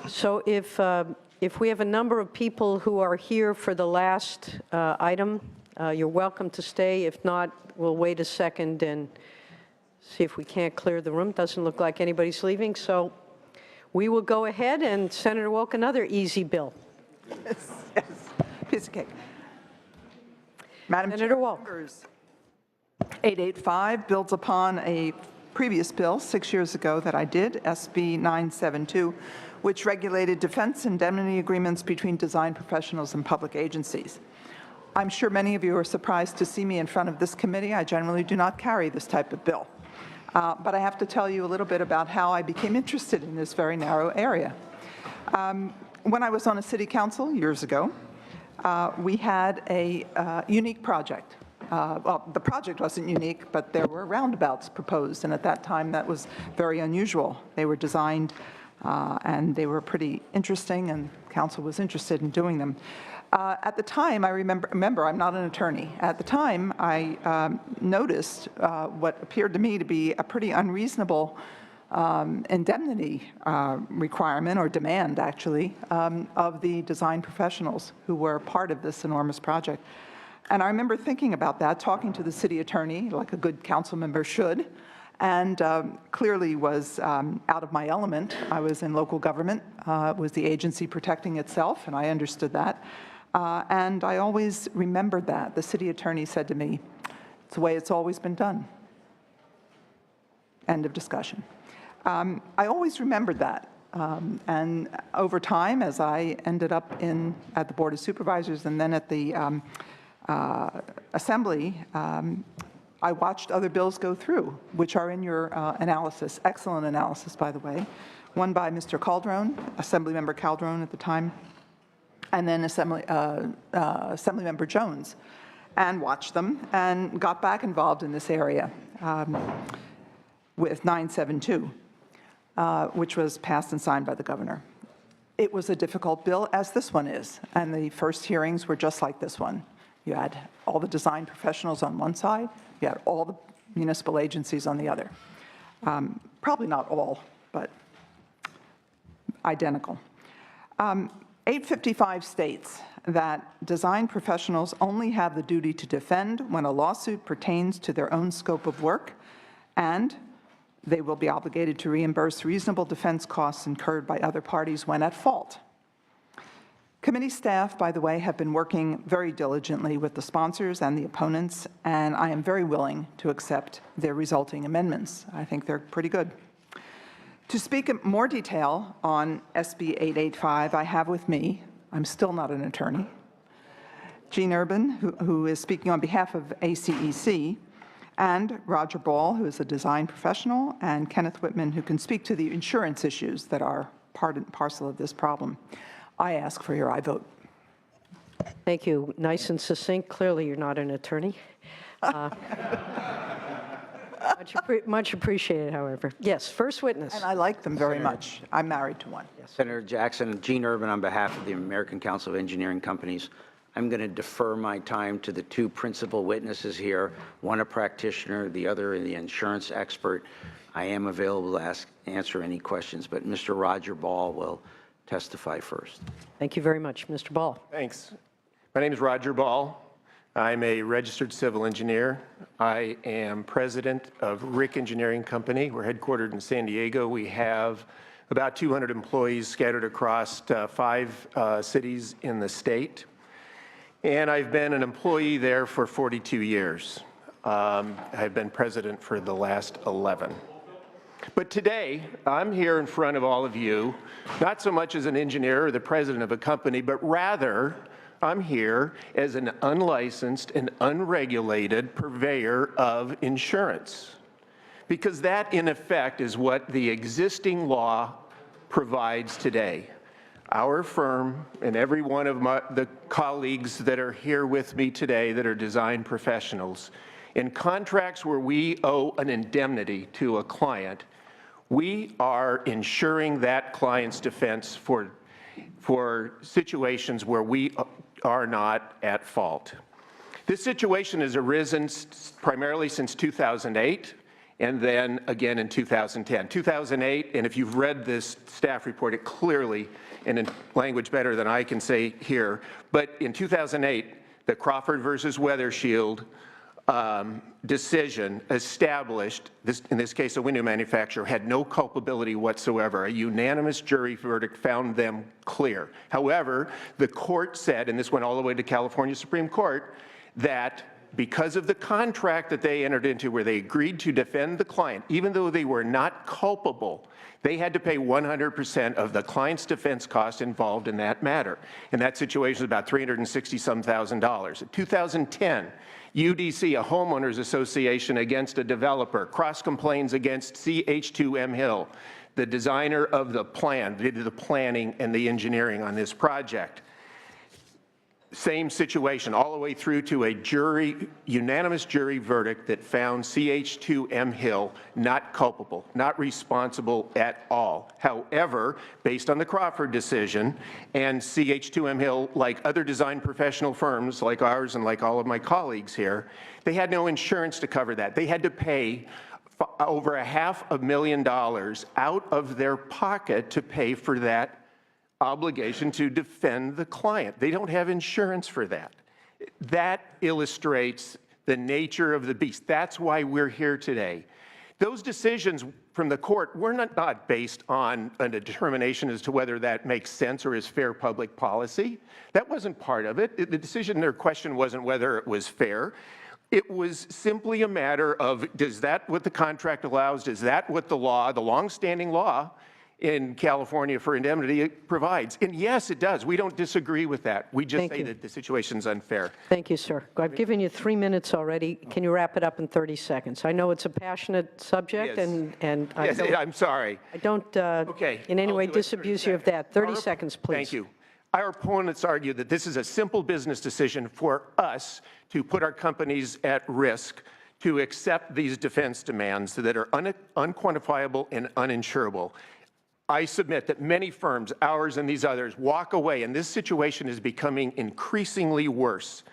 So if we have a number of people who are here for the last item, you're welcome to stay. If not, we'll wait a second and see if we can't clear the room. Doesn't look like anybody's leaving, so we will go ahead, and Senator Wolk, another easy bill. Yes, yes. Piece of cake. Madam Senator Chair, Wolk. members, 885 builds upon a previous bill 6 years ago that I did, SB 972, which regulated defense indemnity agreements between design professionals and public agencies. I'm sure many of you are surprised to see me in front of this committee. I generally do not carry this type of bill. But I have to tell you a little bit about how I became interested in this very narrow area. When I was on a city council years ago, we had a unique project. Well, the project wasn't unique, but there were roundabouts proposed, and at that time that was very unusual. They were designed and they were pretty interesting, and council was interested in doing them. At the time, I remember, I'm not an attorney. At the time, I noticed what appeared to me to be a pretty unreasonable indemnity requirement, or demand actually, of the design professionals who were part of this enormous project. And I remember thinking about that, talking to the city attorney, like a good council member should, and clearly was out of my element. I was in local government, was the agency protecting itself, and I understood that. And I always remembered that. The city attorney said to me, it's the way it's always been done. End of discussion. I always remembered that. And over time, as I ended up at the Board of Supervisors and then at the Assembly, I watched other bills go through, which are in your analysis, excellent analysis, by the way. One by Mr. Calderon, Assemblymember Calderon at the time, and then Assemblymember Jones, and watched them and got back involved in this area with 972, which was passed and signed by the governor. It was a difficult bill, as this one is, and the first hearings were just like this one. You had all the design professionals on one side, you had all the municipal agencies on the other. Probably not all, but identical. 855 states that design professionals only have the duty to defend when a lawsuit pertains to their own scope of work, and they will be obligated to reimburse reasonable defense costs incurred by other parties when at fault. Committee staff, by the way, have been working very diligently with the sponsors and the opponents, and I am very willing to accept their resulting amendments. I think they're pretty good. To speak in more detail on SB 885, I have with me, I'm still not an attorney, Gene Urban, who is speaking on behalf of ACEC, and Roger Ball, who is a design professional, and Kenneth Whitman, who can speak to the insurance issues that are part and parcel of this problem. I ask for your aye vote. Thank you. Nice and succinct. Clearly, you're not an attorney. Much appreciated, however. Yes, first witness. And I like them very much. I'm married to one. Yes. Senator Jackson, Gene Urban on behalf of the American Council of Engineering Companies. I'm going to defer my time to the two principal witnesses here, one a practitioner, the other the insurance expert. I am available to answer any questions, but Mr. Roger Ball will testify first. Thank you very much. Mr. Ball. Thanks. My name is Roger Ball. I'm a registered civil engineer. I am president of Rick Engineering Company. We're headquartered in San Diego. We have about 200 employees scattered across 5 cities in the state. And I've been an employee there for 42 years. I've been president for the last 11. But today, I'm here in front of all of you, not so much as an engineer or the president of a company, but rather I'm here as an unlicensed and unregulated purveyor of insurance. Because that, in effect, is what the existing law provides today. Our firm and every one of the colleagues that are here with me today that are design professionals, in contracts where we owe an indemnity to a client, we are ensuring that client's defense for situations where we are not at fault. This situation has arisen primarily since 2008, and then again in 2010. 2008, and if you've read this staff report, it clearly, and in language better than I can say here, but in 2008, the Crawford versus Weather Shield decision established, in this case a window manufacturer, had no culpability whatsoever. A unanimous jury verdict found them clear. However, the court said, and this went all the way to California Supreme Court, that because of the contract that they entered into where they agreed to defend the client, even though they were not culpable, they had to pay 100% of the client's defense costs involved in that matter. In that situation, it was about $360-some thousand. In 2010, UDC, a homeowners association against a developer, cross-complains against CH2M Hill, the designer of the plan, did the planning and the engineering on this project. Same situation, all the way through to a unanimous jury verdict that found CH2M Hill not culpable, not responsible at all. However, based on the Crawford decision, and CH2M Hill, like other design professional firms like ours and like all of my colleagues here, they had no insurance to cover that. They had to pay over $500,000 out of their pocket to pay for that obligation to defend the client. They don't have insurance for that. That illustrates the nature of the beast. That's why we're here today. Those decisions from the court were not based on a determination as to whether that makes sense or is fair public policy. That wasn't part of it. The decision, their question wasn't whether it was fair. It was simply a matter of, does that what the contract allows? Is that what the law, the longstanding law in California for indemnity provides? And yes, it does. We don't disagree with that. We just say that the situation's unfair. Thank you, sir. I've given you 3 minutes already. Can you wrap it up in 30 seconds? I know it's a passionate subject, Yes. and Yes, I'm sorry. I don't in any way disabuse you of that. 30 seconds, please. Thank you. Our opponents argue that this is a simple business decision for us to put our companies at risk to accept these defense demands that are unquantifiable and uninsurable. I submit that many firms, ours and these others, walk away, and this situation is becoming increasingly worse.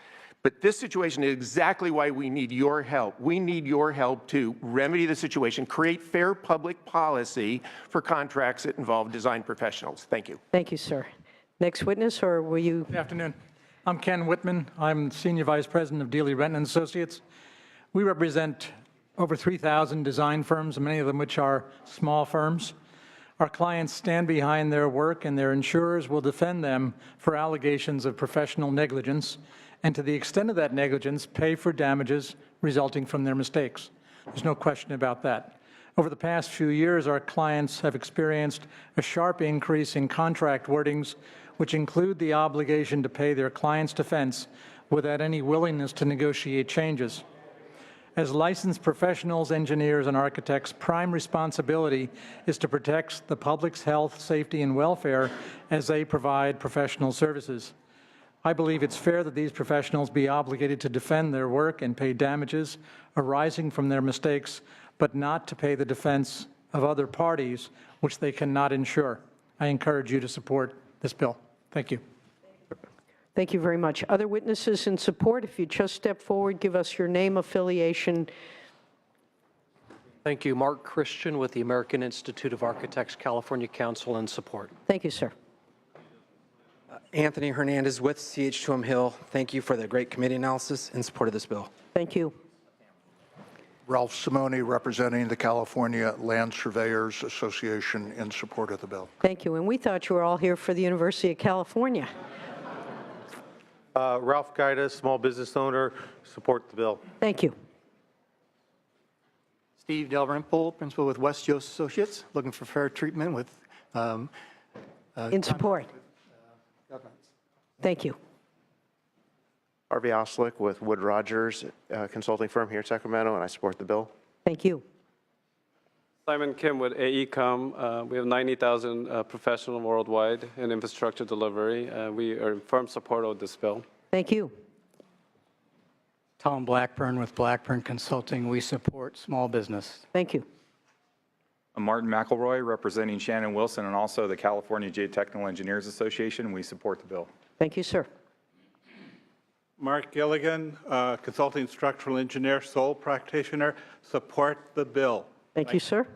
But this situation is exactly why we need your help. We need your help to remedy the situation, create fair public policy for contracts that involve design professionals. Thank you. Thank you, sir. Next witness, or will you? Good afternoon. I'm Ken Whitman. I'm Senior Vice President of Dealey Renton & Associates. We represent over 3,000 design firms, many of them which are small firms. Our clients stand behind their work, and their insurers will defend them for allegations of professional negligence, and to the extent of that negligence, pay for damages resulting from their mistakes. There's no question about that. Over the past few years, our clients have experienced a sharp increase in contract wordings, which include the obligation to pay their client's defense without any willingness to negotiate changes. As licensed professionals, engineers, and architects, prime responsibility is to protect the public's health, safety, and welfare as they provide professional services. I believe it's fair that these professionals be obligated to defend their work and pay damages arising from their mistakes, but not to pay the defense of other parties which they cannot insure. I encourage you to support this bill. Thank you. Thank you very much. Other witnesses in support, if you just step forward, give us your name, affiliation. Thank you. Mark Christian with the American Institute of Architects, California Council, in support. Thank you, sir. Anthony Hernandez with CH2M Hill. Thank you for the great committee analysis in support of this bill. Thank you. Ralph Simone, representing the California Land Surveyors Association, in support of the bill. Thank you. And we thought you were all here for the University of California. Ralph Gaidas, small business owner, support the bill. Thank you. Steve Dalrymple, principal with West Yost Associates, looking for fair treatment with In support. governments. Thank you. Harvey Oslick with Wood Rogers, consulting firm here in Sacramento, and I support the bill. Thank you. Simon Kim with AECOM. We have 90,000 professionals worldwide in infrastructure delivery. We are in firm support of this bill. Thank you. Tom Blackburn with Blackburn Consulting. We support small business. Thank you. I'm Martin McElroy, representing Shannon Wilson and also the California Geotechnical Engineers Association. We support the bill. Thank you, sir. Mark Gilligan, consulting structural engineer, sole practitioner, support the bill. Thank you, sir.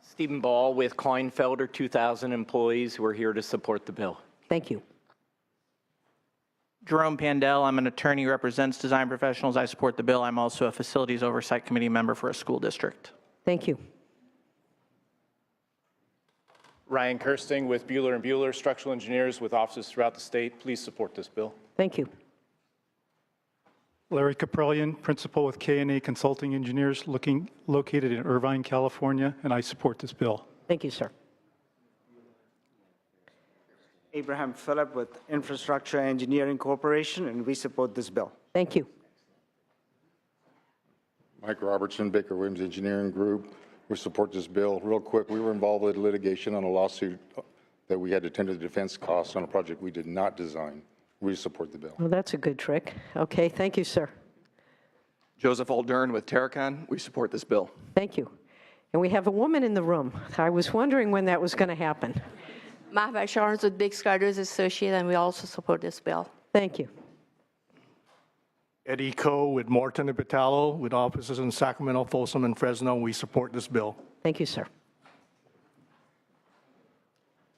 Stephen Ball with Kleinfelder, 2,000 employees who are here to support the bill. Thank you. Jerome Pandel, I'm an attorney who represents design professionals. I support the bill. I'm also a facilities oversight committee member for a school district. Thank you. Ryan Kirsting with Bueller & Bueller, structural engineers with offices throughout the state. Please support this bill. Thank you. Larry Caprillion, principal with K&A Consulting Engineers, located in Irvine, California, and I support this bill. Thank you, sir. Abraham Phillip with Infrastructure Engineering Corporation, and we support this bill. Thank you. Mike Robertson, Baker Williams Engineering Group. We support this bill. Real quick, we were involved with litigation on a lawsuit that we had to tender the defense costs on a project we did not design. We support the bill. Well, that's a good trick. Okay, thank you, sir. Joseph Aldern with Terracon. We support this bill. Thank you. And we have a woman in the room. I was wondering when that was going to happen. Mahva Shawns with Big Skyders Associates, and we also support this bill. Thank you. Eddie Coe with Morton and Batallo, with offices in Sacramento, Folsom, and Fresno. We support this bill. Thank you, sir.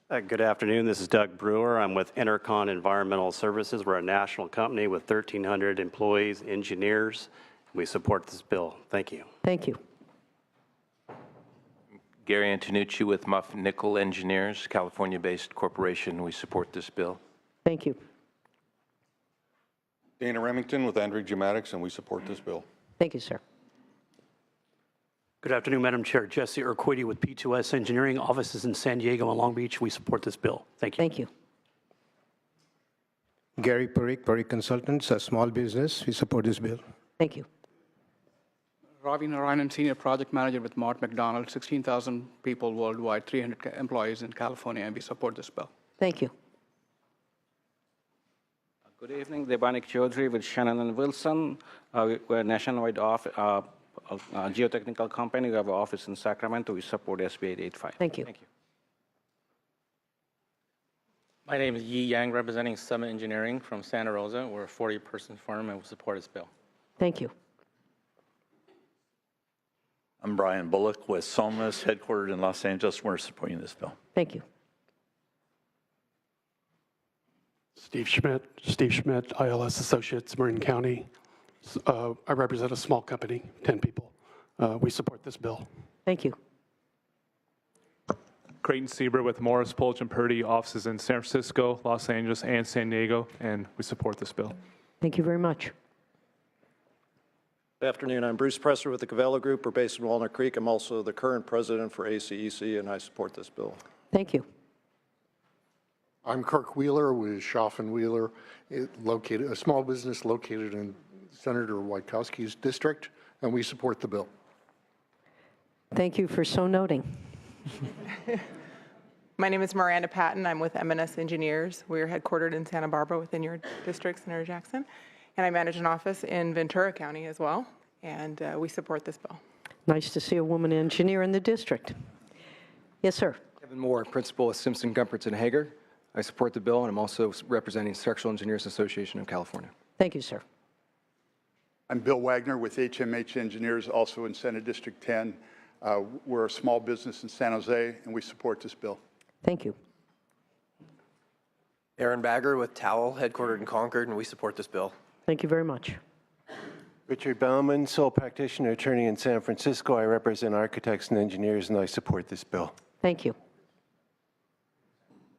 Good afternoon. This is Doug Brewer. I'm with Intercon Environmental Services. We're a national company with 1,300 employees, engineers. We support this bill. Thank you. Thank you. Gary Antonucci with Muff Nickel Engineers, California-based corporation. We support this bill. Thank you. Dana Remington with Andrew Geomatics, and we support this bill. Thank you, sir. Good afternoon, Madam Chair. Jesse Urquidi with P2S Engineering, offices in San Diego and Long Beach. We support this bill. Thank you. Thank you. Gary Parikh Consultants, a small business. We support this bill. Thank you. Ravi Narayanan, Senior Project Manager with Mott McDonald, 16,000 people worldwide, 300 employees in California, and we support this bill. Thank you. Good evening, Debanik Chaudhary with Shannon and Wilson. We're a nationwide geotechnical company. We have an office in Sacramento. We support SB 885. Thank you. Thank you. My name is Yi Yang, representing Summit Engineering from Santa Rosa. We're a 40-person firm, and we support this bill. Thank you. I'm Brian Bullock with Somos, headquartered in Los Angeles. We're supporting this bill. Thank you. Steve Schmidt, ILS Associates, Marin County. I represent a small company, 10 people. We support this bill. Thank you. Creighton Sieber with Morris, Polch & Purdy, offices in San Francisco, Los Angeles, and San Diego, and we support this bill. Thank you very much. Good afternoon. I'm Bruce Presser with the Cavello Group. We're based in Walnut Creek. I'm also the current president for ACEC, and I support this bill. Thank you. I'm Kirk Wheeler with Schaff and Wheeler, a small business located in Senator Wieckowski's district, and we support the bill. Thank you for so noting. My name is Miranda Patton. I'm with M&S Engineers. We're headquartered in Santa Barbara within your district, Senator Jackson. And I manage an office in Ventura County as well, and we support this bill. Nice to see a woman engineer in the district. Yes, sir. Kevin Moore, principal with Simpson, Gumpertz, and Hager. I support the bill, and I'm also representing Structural Engineers Association of California. Thank you, sir. I'm Bill Wagner with HMH Engineers, also in Senate District 10. We're a small business in San Jose, and we support this bill. Thank you. Aaron Bagger with Towel, headquartered in Concord, and we support this bill. Thank you very much. Richard Bauman, sole practitioner attorney in San Francisco. I represent architects and engineers, and I support this bill. Thank you.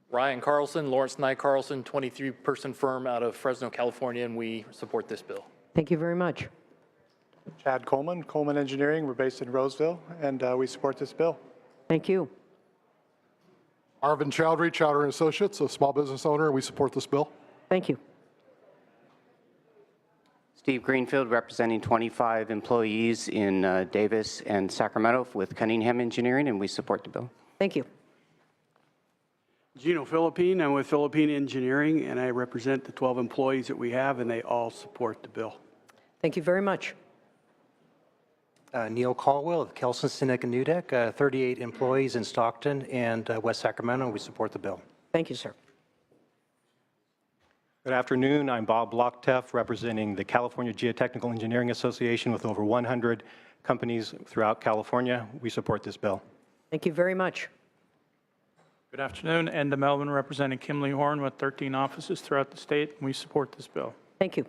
Ryan Carlson, Lawrence Nye Carlson, 23-person firm out of Fresno, California, and we support this bill. Thank you very much. Chad Coleman, Coleman Engineering. We're based in Roseville, and we support this bill. Thank you. Arvind Chowdhury, Chowdhury Associates, a small business owner, and we support this bill. Thank you. Steve Greenfield, representing 25 employees in Davis and Sacramento with Cunningham Engineering, and we support the bill. Thank you. Gino Philippine, I'm with Philippine Engineering, and I represent the 12 employees that we have, and they all support the bill. Thank you very much. Neil Caldwell of Kelson, Sinek, and Nudek, 38 employees in Stockton and West Sacramento. We support the bill. Thank you, sir. Good afternoon. I'm Bob Lockteff, representing the California Geotechnical Engineering Association with over 100 companies throughout California. We support this bill. Thank you very much. Good afternoon. Enda Melvin, representing Kimley Horn with 13 offices throughout the state. We support this bill. Thank you.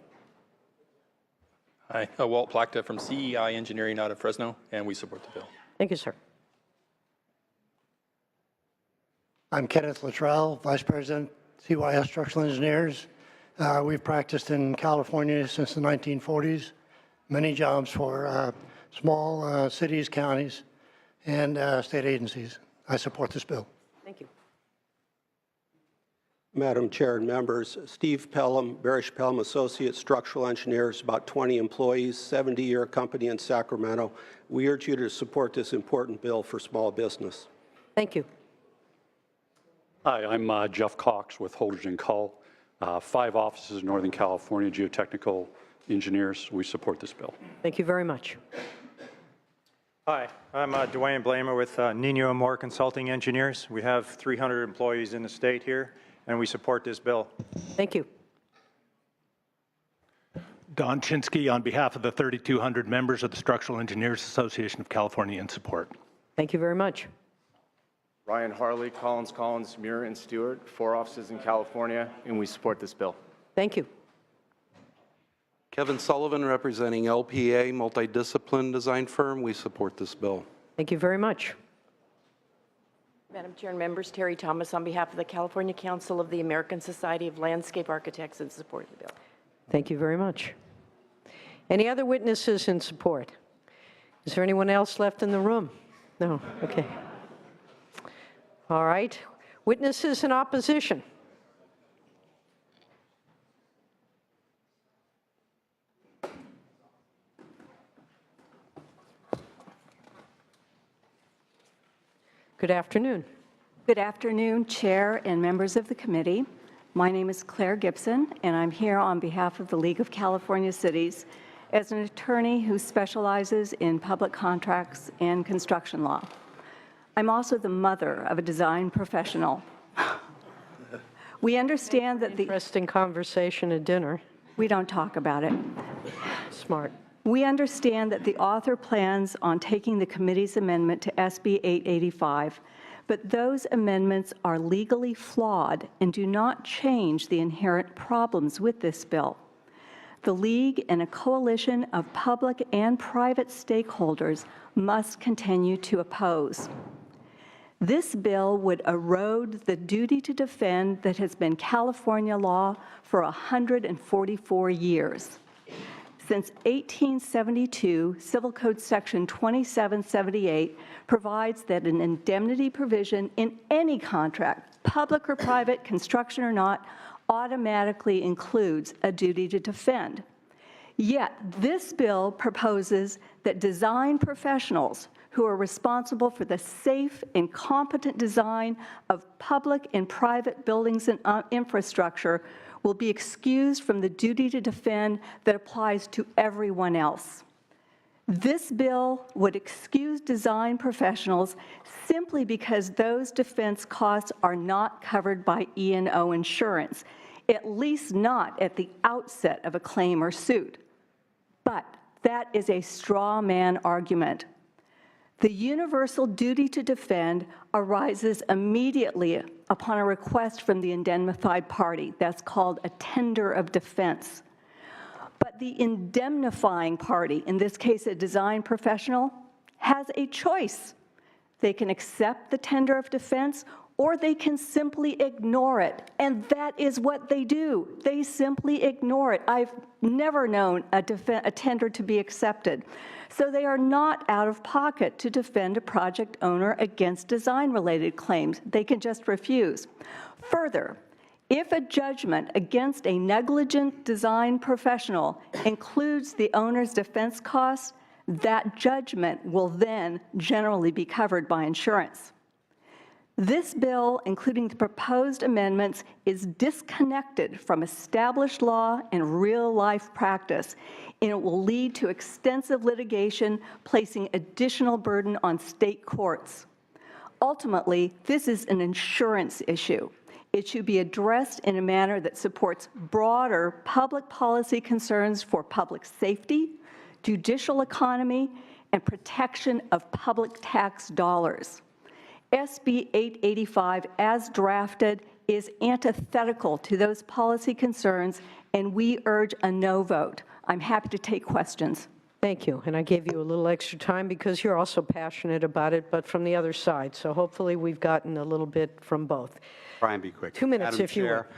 Hi, Walt Plachta from CEI Engineering out of Fresno, and we support the bill. Thank you, sir. I'm Kenneth Luttrell, Vice President, CYS Structural Engineers. We've practiced in California since the 1940s, many jobs for small cities, counties, and state agencies. I support this bill. Thank you. Madam Chair and members, Steve Pelham, Barish Pelham Associates, Structural Engineers, about 20 employees, 70-year company in Sacramento. We urge you to support this important bill for small business. Thank you. Hi, I'm Jeff Cox with Holdridge & Cull. 5 offices in Northern California, geotechnical engineers. We support this bill. Thank you very much. Hi, I'm Dwayne Blamer with Nino Moore Consulting Engineers. We have 300 employees in the state here, and we support this bill. Thank you. Don Chinsky on behalf of the 3,200 members of the Structural Engineers Association of California in support. Thank you very much. Ryan Harley, Collins, Muir, and Stewart, 4 offices in California, and we support this bill. Thank you. Kevin Sullivan, representing LPA, multidiscipline design firm. We support this bill. Thank you very much. Madam Chair and members, Terry Thomas on behalf of the California Council of the American Society of Landscape Architects in support of the bill. Thank you very much. Any other witnesses in support? Is there anyone else left in the room? No? Okay. All right. Witnesses in opposition? Good afternoon. Good afternoon, Chair and members of the committee. My name is Claire Gibson, and I'm here on behalf of the League of California Cities as an attorney who specializes in public contracts and construction law. I'm also the mother of a design professional. We understand that the interesting conversation at dinner. We don't talk about it. Smart. We understand that the author plans on taking the committee's amendment to SB 885, but those amendments are legally flawed and do not change the inherent problems with this bill. The League and a coalition of public and private stakeholders must continue to oppose. This bill would erode the duty to defend that has been California law for 144 years. Since 1872, Civil Code Section 2778 provides that an indemnity provision in any contract, public or private, construction or not, automatically includes a duty to defend. Yet, this bill proposes that design professionals who are responsible for the safe and competent design of public and private buildings and infrastructure will be excused from the duty to defend that applies to everyone else. This bill would excuse design professionals simply because those defense costs are not covered by E&O insurance, at least not at the outset of a claim or suit. But that is a straw man argument. The universal duty to defend arises immediately upon a request from the indemnified party. That's called a tender of defense. But the indemnifying party, in this case a design professional, has a choice. They can accept the tender of defense or they can simply ignore it. And that is what they do. They simply ignore it. I've never known a tender to be accepted. So they are not out of pocket to defend a project owner against design-related claims. They can just refuse. Further, if a judgment against a negligent design professional includes the owner's defense costs, that judgment will then generally be covered by insurance. This bill, including the proposed amendments, is disconnected from established law and real-life practice, and it will lead to extensive litigation, placing additional burden on state courts. Ultimately, this is an insurance issue. It should be addressed in a manner that supports broader public policy concerns for public safety, judicial economy, and protection of public tax dollars. SB 885, as drafted, is antithetical to those policy concerns, and we urge a no vote. I'm happy to take questions. Thank you. And I gave you a little extra time because you're also passionate about it, but from the other side. So hopefully we've gotten a little bit from both. Try and be quick. 2 minutes, Madam if you Chair,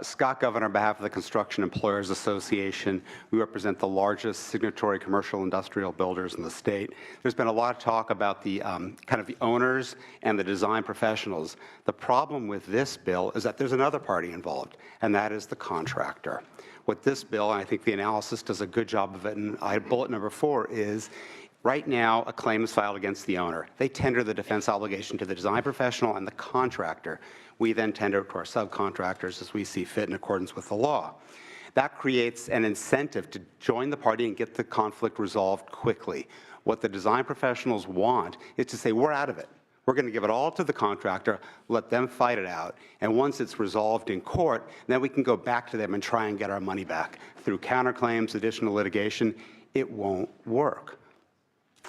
Scott Governor, on behalf of the Construction Employers Association, we represent the largest signatory commercial industrial builders in the state. There's been a lot of talk about the kind of the owners and the design professionals. The problem with this bill is that there's another party involved, and that is the contractor. What this bill, and I think the analysis does a good job of it, and bullet number 4 is, right now, a claim is filed against the owner. They tender the defense obligation to the design professional and the contractor. We then tender to our subcontractors as we see fit in accordance with the law. That creates an incentive to join the party and get the conflict resolved quickly. What the design professionals want is to say, we're out of it. We're going to give it all to the contractor, let them fight it out, and once it's resolved in court, then we can go back to them and try and get our money back. Through counterclaims, additional litigation, it won't work.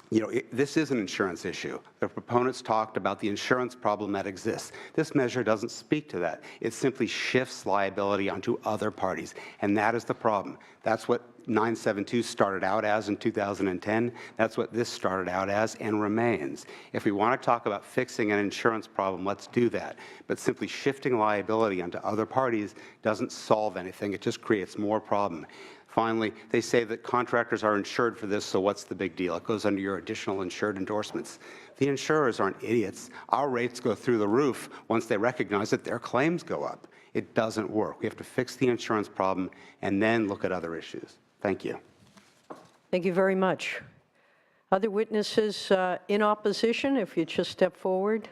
You know, this is an insurance issue. The proponents talked about the insurance problem that exists. This measure doesn't speak to that. It simply shifts liability onto other parties, and that is the problem. That's what 972 started out as in 2010. That's what this started out as and remains. If we want to talk about fixing an insurance problem, let's do that. But simply shifting liability onto other parties doesn't solve anything. It just creates more problem. Finally, they say that contractors are insured for this, so what's the big deal? It goes under your additional insured endorsements. The insurers aren't idiots. Our rates go through the roof once they recognize that their claims go up. It doesn't work. We have to fix the insurance problem and then look at other issues. Thank you. Thank you very much. Other witnesses in opposition, if you just step forward.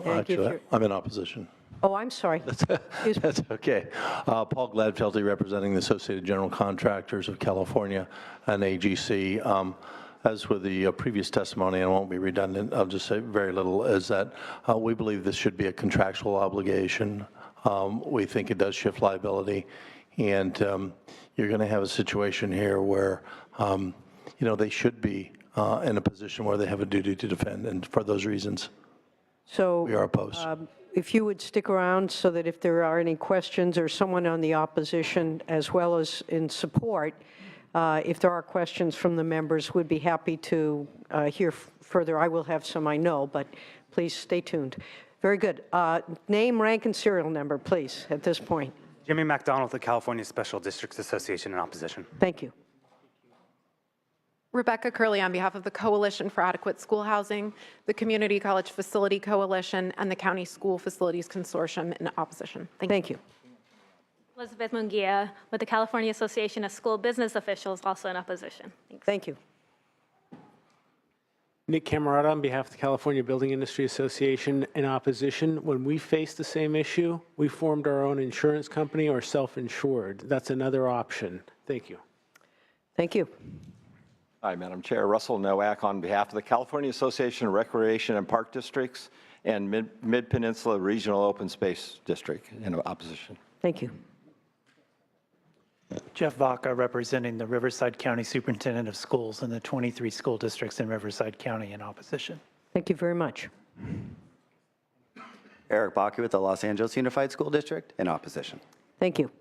Actually, I'm in opposition. Oh, I'm sorry. That's okay. Paul Gladfelty, representing the Associated General Contractors of California and AGC. As with the previous testimony, and I won't be redundant, I'll just say very little, is that we believe this should be a contractual obligation. We think it does shift liability, and you're going to have a situation here where, you know, they should be in a position where they have a duty to defend, and for those reasons, so we are opposed. If you would stick around so that if there are any questions or someone on the opposition as well as in support, if there are questions from the members, we'd be happy to hear further. I will have some, I know, but please stay tuned. Very good. Name, rank, and serial number, please, at this point. Jimmy McDonald, the California Special Districts Association, in opposition. Thank you. Rebecca Curley on behalf of the Coalition for Adequate School Housing, the Community College Facility Coalition, and the County School Facilities Consortium in opposition. Thank you. Elizabeth Munguia with the California Association of School Business Officials, also in opposition. Thanks. Thank you. Nick Camerata on behalf of the California Building Industry Association in opposition. When we faced the same issue, we formed our own insurance company or self-insured. That's another option. Thank you. Thank you. Hi, Madam Chair. Russell Nowak on behalf of the California Association of Recreation and Park Districts and Mid-Peninsula Regional Open Space District in opposition. Thank you. Jeff Vaca, representing the Riverside County Superintendent of Schools and the 23 school districts in Riverside County in opposition. Thank you very much. Eric Bakke with the Los Angeles Unified School District in opposition. Thank you.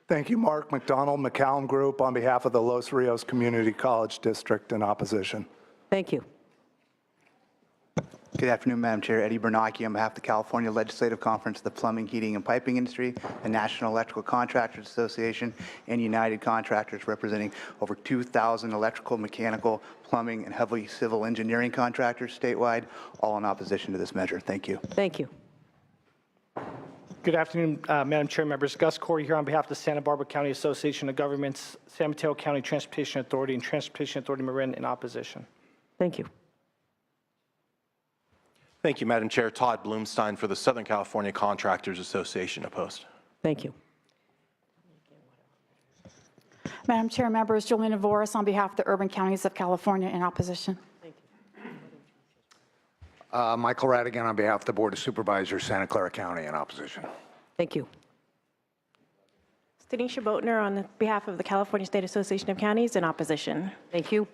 Thank you, Mark McDonald, McCallum Group, on behalf of the Los Rios Community College District in opposition. Thank you. Good afternoon, Madam Chair. Eddie Bernanke on behalf of the California Legislative Conference of the Plumbing, Heating, and Piping Industry, the National Electrical Contractors Association, and United Contractors, representing over 2,000 electrical, mechanical, plumbing, and heavy civil engineering contractors statewide, all in opposition to this measure. Thank you. Thank you. Good afternoon, Madam Chair, members. Gus Corey here on behalf of the Santa Barbara County Association of Governments, San Mateo County Transportation Authority, and Transportation Authority Marin in opposition. Thank you. Thank you, Madam Chair. Todd Bloomstein for the Southern California Contractors Association, opposed. Thank you. Madam Chair, members, Juliana Voris on behalf of the Urban Counties of California in opposition. Michael Radigan on behalf of the Board of Supervisors, Santa Clara County, in opposition. Thank you. Stanisha Boatner on behalf of the California State Association of Counties in opposition. Thank you.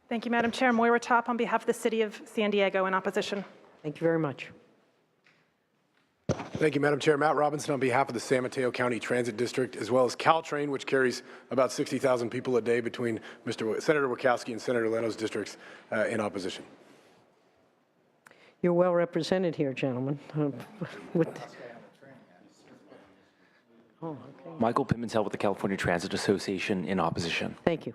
Thank you, Madam Chair. Moira Top on behalf of the City of San Diego in opposition. Thank you very much. Thank you, Madam Chair. Matt Robinson on behalf of the San Mateo County Transit District, as well as Caltrain, which carries about 60,000 people a day between Senator Wachowski and Senator Leno's districts, in opposition. You're well represented here, gentlemen. Michael Pimentel with the California Transit Association in opposition. Thank you.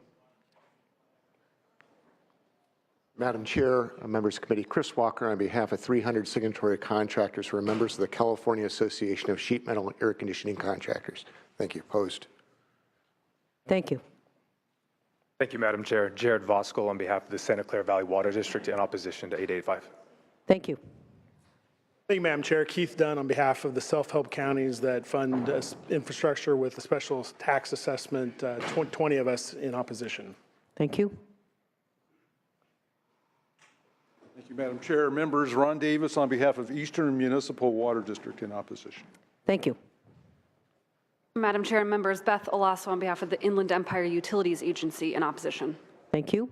Madam Chair, members of the committee, Chris Walker on behalf of 300 signatory contractors who are members of the California Association of Sheet Metal and Air Conditioning Contractors. Thank you. Opposed? Thank you. Thank you, Madam Chair. Jared Voskel on behalf of the Santa Clara Valley Water District in opposition to 885. Thank you. Thank you, Madam Chair. Keith Dunn on behalf of the self-help counties that fund infrastructure with a special tax assessment, 20 of us in opposition. Thank you. Thank you, Madam Chair. Members, Ron Davis on behalf of Eastern Municipal Water District in opposition. Thank you. Madam Chair and members, Beth Olaso on behalf of the Inland Empire Utilities Agency in opposition. Thank you.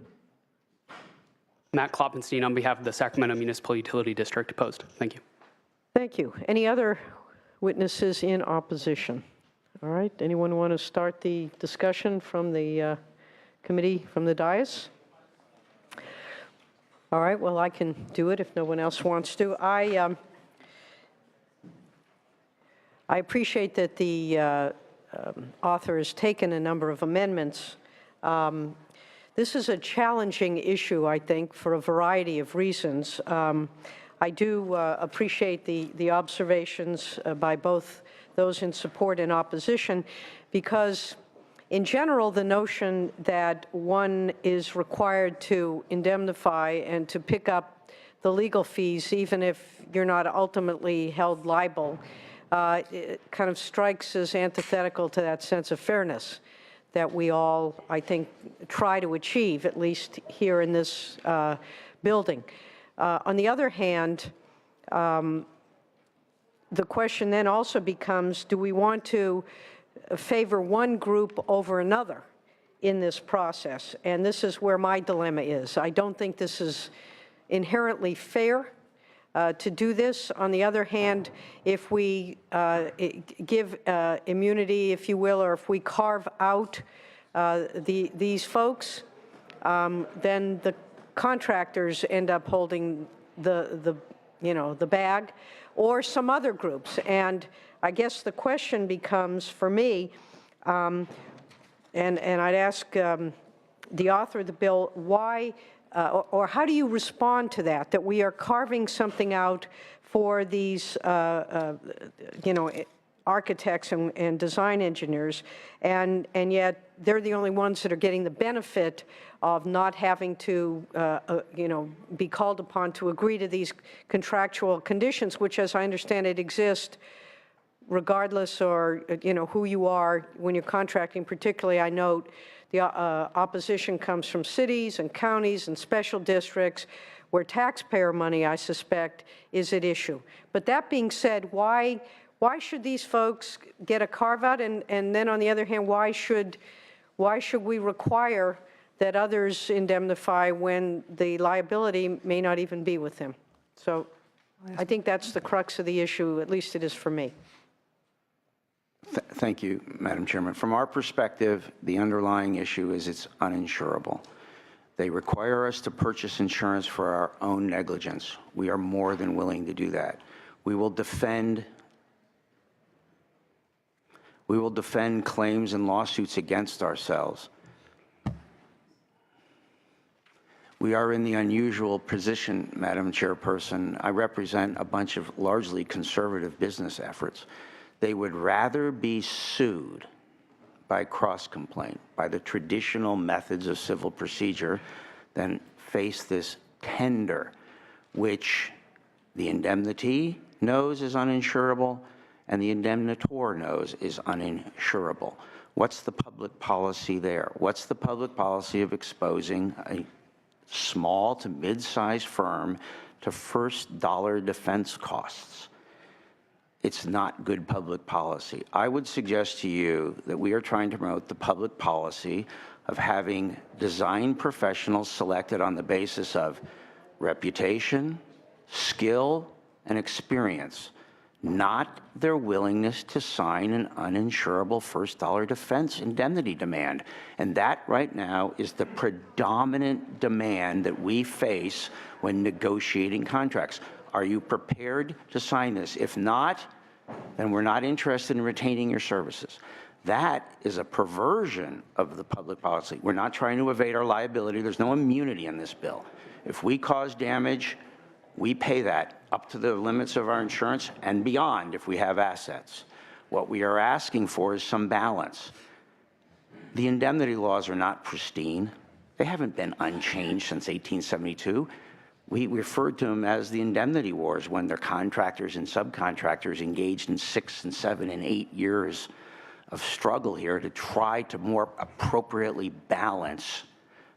Matt Kloppenstein on behalf of the Sacramento Municipal Utility District opposed. Thank you. Thank you. Any other witnesses in opposition? All right. Anyone want to start the discussion from the committee, from the dais? All right. Well, I can do it if no one else wants to. I appreciate that the author has taken a number of amendments. This is a challenging issue, I think, for a variety of reasons. I do appreciate the observations by both those in support and opposition, because in general, the notion that one is required to indemnify and to pick up the legal fees, even if you're not ultimately held liable, it kind of strikes as antithetical to that sense of fairness that we all, I think, try to achieve, at least here in this building. On the other hand, the question then also becomes, do we want to favor one group over another in this process? And this is where my dilemma is. I don't think this is inherently fair to do this. On the other hand, if we give immunity, if you will, or if we carve out these folks, then the contractors end up holding the bag, or some other groups. And I guess the question becomes for me, and I'd ask the author of the bill, why or how do you respond to that we are carving something out for these, architects and design engineers, and yet they're the only ones that are getting the benefit of not having to, be called upon to agree to these contractual conditions, which, as I understand it, exist regardless or, who you are when you're contracting. Particularly, I note the opposition comes from cities and counties and special districts where taxpayer money, I suspect, is at issue. But that being said, why should these folks get a carve-out? And then on the other hand, why should we require that others indemnify when the liability may not even be with them? So I think that's the crux of the issue, at least it is for me. Thank you, Madam Chairman. From our perspective, the underlying issue is it's uninsurable. They require us to purchase insurance for our own negligence. We are more than willing to do that. We will defend claims and lawsuits against ourselves. We are in the unusual position, Madam Chairperson. I represent a bunch of largely conservative business efforts. They would rather be sued by cross-complaint, by the traditional methods of civil procedure, than face this tender, which the indemnity knows is uninsurable and the indemnitor knows is uninsurable. What's the public policy there? What's the public policy of exposing a small to mid-sized firm to first dollar defense costs. It's not good public policy. I would suggest to you that we are trying to promote the public policy of having design professionals selected on the basis of reputation, skill, and experience, not their willingness to sign an uninsurable first dollar defense indemnity demand. And that right now is the predominant demand that we face when negotiating contracts. Are you prepared to sign this? If not, then we're not interested in retaining your services. That is a perversion of the public policy. We're not trying to evade our liability. There's no immunity in this bill. If we cause damage, we pay that up to the limits of our insurance and beyond if we have assets. What we are asking for is some balance. The indemnity laws are not pristine. They haven't been unchanged since 1872. We referred to them as the indemnity wars when their contractors and subcontractors engaged in 6 and 7 and 8 years of struggle here to try to more appropriately balance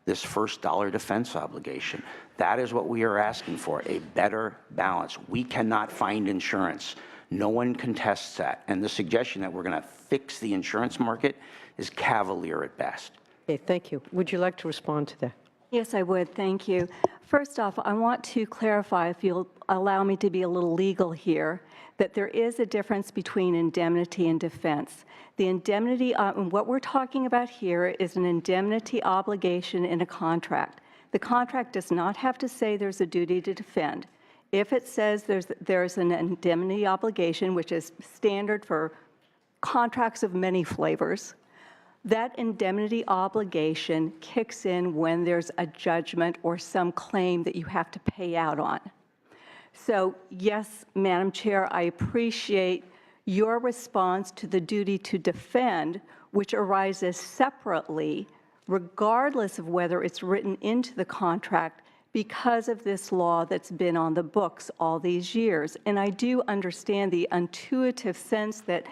this first dollar defense obligation. That is what we are asking for, a better balance. We cannot find insurance. No one contests that. And the suggestion that we're going to fix the insurance market is cavalier at best. Okay, thank you. Would you like to respond to that? Yes, I would. Thank you. First off, I want to clarify, if you'll allow me to be a little legal here, that there is a difference between indemnity and defense. The indemnity, what we're talking about here is an indemnity obligation in a contract. The contract does not have to say there's a duty to defend. If it says there's an indemnity obligation, which is standard for contracts of many flavors, that indemnity obligation kicks in when there's a judgment or some claim that you have to pay out on. So yes, Madam Chair, I appreciate your response to the duty to defend, which arises separately, regardless of whether it's written into the contract, because of this law that's been on the books all these years. And I do understand the intuitive sense that,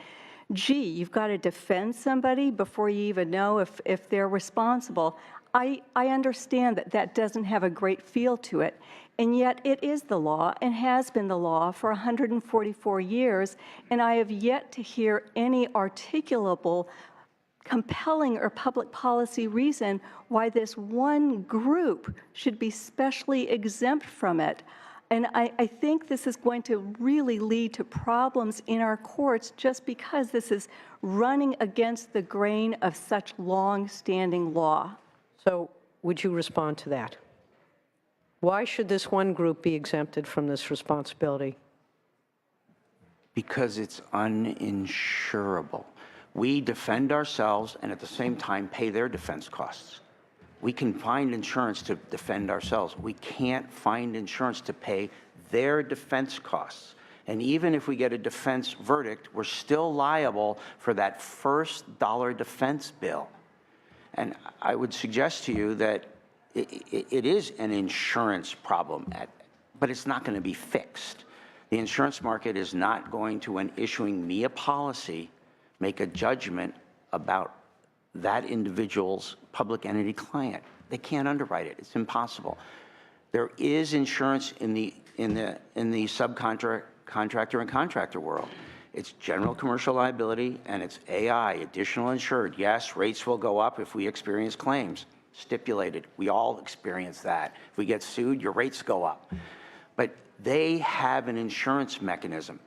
gee, you've got to defend somebody before you even know if they're responsible. I understand that that doesn't have a great feel to it, and yet it is the law and has been the law for 144 years, and I have yet to hear any articulable, compelling or public policy reason why this one group should be specially exempt from it. And I think this is going to really lead to problems in our courts just because this is running against the grain of such long-standing law. So would you respond to that? Why should this one group be exempted from this responsibility? Because it's uninsurable. We defend ourselves and at the same time pay their defense costs. We can find insurance to defend ourselves. We can't find insurance to pay their defense costs. And even if we get a defense verdict, we're still liable for that first dollar defense bill. And I would suggest to you that it is an insurance problem, but it's not going to be fixed. The insurance market is not going to, when issuing me a policy, make a judgment about that individual's public entity client. They can't underwrite it. It's impossible. There is insurance in the subcontractor and contractor world. It's general commercial liability and it's AI, additional insured. Yes, rates will go up if we experience claims. Stipulated. We all experience that. If we get sued, your rates go up. But they have an insurance mechanism.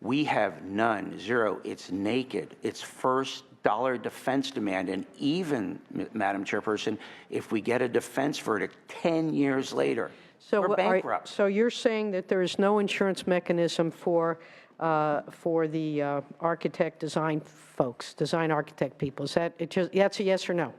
We have none, zero. It's naked. It's first dollar defense demand. And even, Madam Chairperson, if we get a defense verdict 10 years later, we're bankrupt. So you're saying that there is no insurance mechanism for the architect design folks, design architect people. Is that that's a yes or no?